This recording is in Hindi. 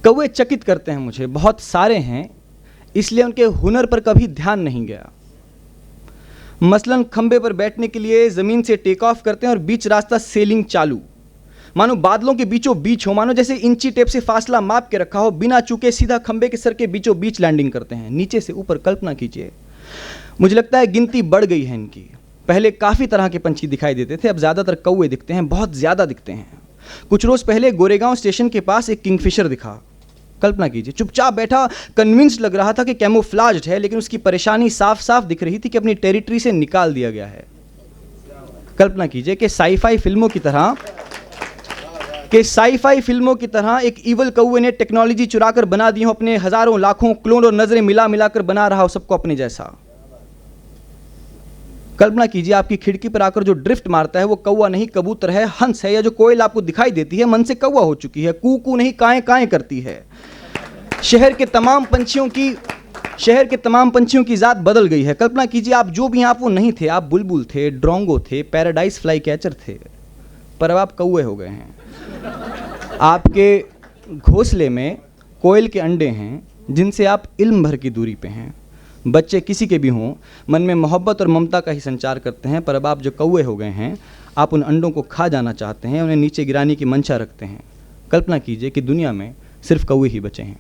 कौवे चकित करते हैं मुझे, बहुत सारे हैं, इसलिए उनके हुनर पर कभी ध्यान नहीं गया। मसलन खंबे पर बैठने के लिए ज़मीन से टेक ऑफ करते हैं और बीच रास्ता सेलिंग चालू, मानो बादलों के बीचों बीच हो, मानो जैसे इंची टेप से फासला माप के रखा हो, बिना चूके सीधा खंबे के सर के बीचों बीच लैंडिंग करते हैं, नीचे से ऊपर। कल्पना कीजिए, मुझे लगता है गिनती बढ़ गई है इनकी। पहले काफ़ी तरह के पंछी दिखाई देते थे, अब ज़्यादातर कौवे दिखते हैं, बहुत ज़्यादा दिखते हैं। कुछ रोज़ पहले गोरेगांव स्टेशन के पास एक किंगफिशर दिखा। कल्पना कीजिए, चुपचाप बैठा, कन्विंस्ड लग रहा था कि कैमोफ्लाज्ड है, लेकिन उसकी परेशानी साफ साफ दिख रही थी कि अपनी टेरिटरी से निकाल दिया गया है। कल्पना कीजिए कि साई-फाई फिल्मों की तरह एक ईवल कौवे ने टेक्नोलॉजी चुराकर बना दी हो अपने हजारों लाखों क्लोन और नजरें मिला मिलाकर बना रहा हो सबको अपने जैसा। कल्पना कीजिए, आपकी खिड़की पर आकर जो ड्रिफ्ट मारता है वो कौवा नहीं, कबूतर है, हंस है, या जो कोयल आपको दिखाई देती है मन से कौवा हो चुकी है, कू कू नहीं काएं काएं करती है। शहर के तमाम पंछियों की जात बदल गई है। कल्पना कीजिए, आप जो भी हैं आप वो नहीं थे, आप बुलबुल थे, ड्रोंगो थे, पैराडाइज फ्लाई कैचर थे, पर अब आप कौवे हो गए हैं। आपके घोंसले में कोयल के अंडे हैं जिनसे आप इल्म भर की दूरी पे हैं। बच्चे किसी के भी हों, मन में मोहब्बत और ममता का ही संचार करते हैं, पर अब आप जो कौवे हो गए हैं, आप उन अंडों को खा जाना चाहते हैं, उन्हें नीचे गिराने की मंशा रखते हैं। कल्पना कीजिए कि दुनिया में सिर्फ कौवे ही बचे हैं।